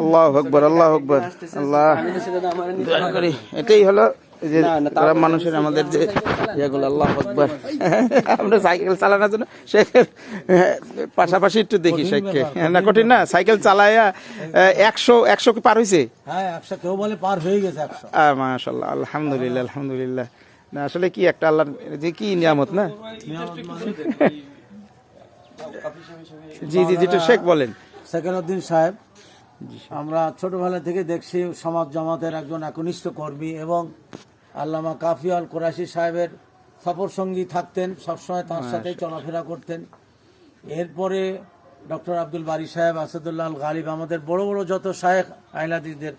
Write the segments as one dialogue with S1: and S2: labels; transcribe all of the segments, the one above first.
S1: আল্লাহু আকবার, আল্লাহু আকবার, আল্লাহ। এটাই হলো যে মানুষের আমাদের যে ইয়েগুলো। আল্লাহু আকবার। আমরা সাইকেল চালানোর জন্য শেখের পাশাপাশি একটু দেখি শেখকে, না কঠিন না সাইকেল চালায়া 100 কি পার হয়েছে?
S2: হ্যাঁ 100 কেউ বলে পার হয়ে গেছে 100।
S1: মাশাআল্লাহ, আলহামদুলিল্লাহ, আলহামদুলিল্লাহ। না আসলে কি একটা আল্লাহর যে কি নিয়ামত না। জি জি জি, শেখ বলেন।
S2: সেকেন্ডউদ্দিন সাহেব, আমরা ছোটবেলা থেকে দেখছি সমাজ জামাতের একজন একনিষ্ঠ কর্মী এবং আল্লামা কাফি আল কুরাইশি সাহেবের সফর সঙ্গী থাকতেন, সবসময় তার সাথে চলাফেরা করতেন। এরপরে ডক্টর আব্দুল বারী সাহেব, আসাদুল্লাহ আল গালিব, আমাদের বড় বড় যত শায়েখ আইলাদিদের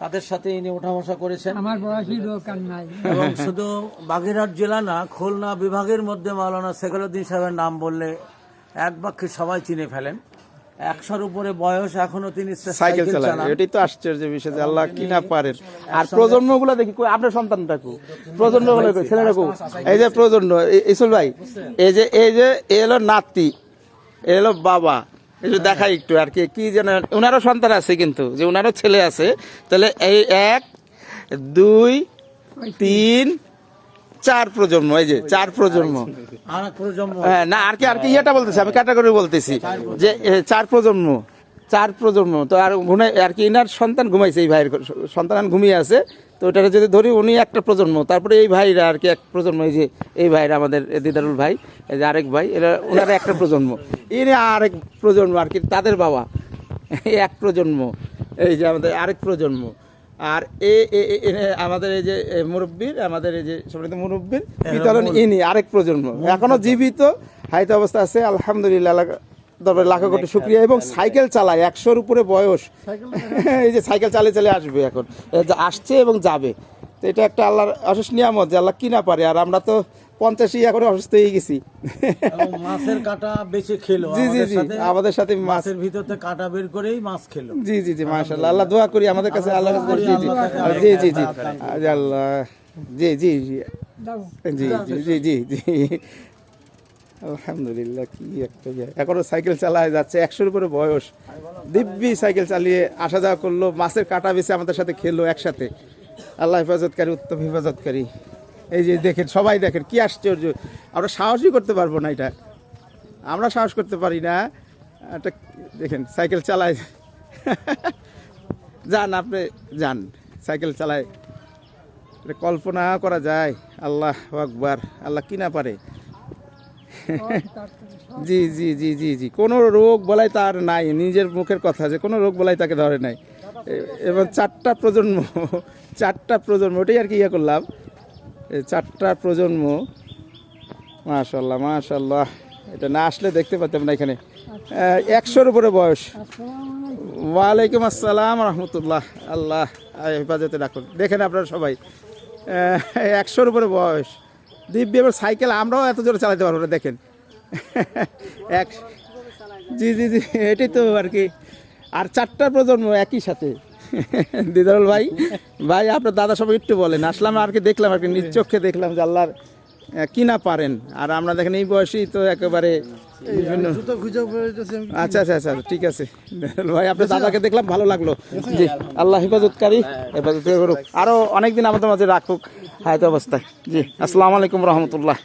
S2: তাদের সাথে ইনি ওঠা বসা করেছেন।
S3: আমার বয়সী লোক আর নাই।
S2: এবং শুধু বাগেরহাট জেলা না, খুলনা বিভাগের মধ্যে মাওলানা সেকেন্ডউদ্দিন সাহেবের নাম বললে এক বাক্যে সবাই চিনে ফেলেন। 100-র উপরে বয়স, এখনো তিনি
S1: সাইকেল চালান। এটাই তো আশ্চর্য বিষয় যে আল্লাহ কি না পারেন। আর প্রজন্মগুলো দেখি আপনার সন্তানটা কো, প্রজন্মগুলো কো, ছেলেরা কো, এই যে প্রজন্ম ইসুল ভাই, এই যে এ হলো নাতি, এ হলো বাবা। এই যে দেখাই একটু আর কি কি যেন ওনারও সন্তান আছে, কিন্তু যে ওনারও ছেলে আছে। তাহলে এই 1 2 3 4 প্রজন্ম, এই যে 4 প্রজন্ম। হ্যাঁ না, আর কি ইয়েটা বলতেছি আমি, ক্যাটাগরি বলতেছি যে 4 প্রজন্ম। তো আর আর কি ইনার সন্তান ঘুমাইছে, এই ভাইয়ের সন্তান ঘুমিয়ে আছে। তো ওটারে যদি ধরি উনি একটা প্রজন্ম, তারপরে এই ভাইরা আর কি এক প্রজন্ম। এই যে এই ভাইরা আমাদের দিদারুল ভাই, এই যে আরেক ভাই, এরা ওনারা একটা প্রজন্ম। ইনি আরেক প্রজন্ম আর কি, তাদের বাবা এক প্রজন্ম। এই যে আমাদের আরেক প্রজন্ম। আর আমাদের এই যে মুরব্বীর, আমাদের এই যে সম্মানিত মুরব্বীর বিতরণ, ইনি আরেক প্রজন্ম, এখনো জীবিত হাইত অবস্থা আছে। আলহামদুলিল্লাহ, দরবারে লাখো কোটি শুকরিয়া। এবং সাইকেল চালায়, 100-র উপরে বয়স। এই যে সাইকেল চালিয়ে আসবে, এখন আসছে এবং যাবে। তো এটা একটা আল্লাহর অশেষ নিয়ামত যে আল্লাহ কি না পারে। আর আমরা তো 85 এখন অসুস্থ হয়ে গেছি।
S2: মাছের কাঁটা বেঁচে খেলো,
S1: জি জি জি, আমাদের সাথে
S2: মাছের ভিতর থেকে কাঁটা বের করেই মাছ খেলো।
S1: জি জি জি, মাশাআল্লাহ। আল্লাহ দোয়া করি আমাদের কাছে, আল্লাহ জি জি জি জি জি আল্লাহ জি জি জি জি জি জি জি, আলহামদুলিল্লাহ। কি একটা এখনো সাইকেল চালায় যাচ্ছে, 100-র উপরে বয়স, দিব্যি সাইকেল চালিয়ে আসা যাওয়া করলো, মাছের কাঁটা বেছে আমাদের সাথে খেলো একসাথে। আল্লাহ হেফাজতকারী, উত্তম হেফাজতকারী। এই যে দেখেন, সবাই দেখেন কি আশ্চর্য। আমরা সাহসই করতে পারবো না, এটা আমরা সাহস করতে পারি না। এটা দেখেন সাইকেল চালায়, যান আপনি যান, সাইকেল চালায়, এটা কল্পনা করা যায়। আল্লাহ আকবার, আল্লাহ কি না পারে। জি জি জি জি জি, কোনো রোগ বলাই তার নাই, নিজের মুখের কথা যে কোনো রোগ বলাই তাকে ধরে নাই। এবং 4টা প্রজন্ম, ওটাই আর কি ইয়ে করলাম, 4টা প্রজন্ম। মাশাআল্লাহ, মাশাআল্লাহ। এটা না আসলে দেখতে পেতাম না এখানে। 100-র উপরে বয়স। ওয়ালাইকুম আসসালাম রহমতুল্লাহ। আল্লাহ হেফাজতে রাখুন। দেখেন আপনারা সবাই, 100-র উপরে বয়স, দিব্য। এবার সাইকেল আমরাও এত জোরে চালাতে পারবো না, দেখেন। জি জি জি, এটাই তো আর কি। আর 4টা প্রজন্ম একই সাথে। দিদারুল ভাই, ভাই আপনার দাদা সবাই একটু বলেন। আসলাম আর কি, দেখলাম আর কি, নিজ চোখে দেখলাম যে আল্লাহর কি না পারেন। আর আমরা দেখেন এই বয়সেই তো একেবারে বিভিন্ন। আচ্ছা আচ্ছা আচ্ছা, ঠিক আছে ভাই, আপনার দাদাকে দেখলাম, ভালো লাগলো। জি, আল্লাহ হেফাজতকারী, হেফাজত করুক, আরো অনেকদিন আমাদের মাঝে রাখুক হায়াত অবস্থায়। জি, আসসালামু আলাইকুম রহমতুল্লাহ।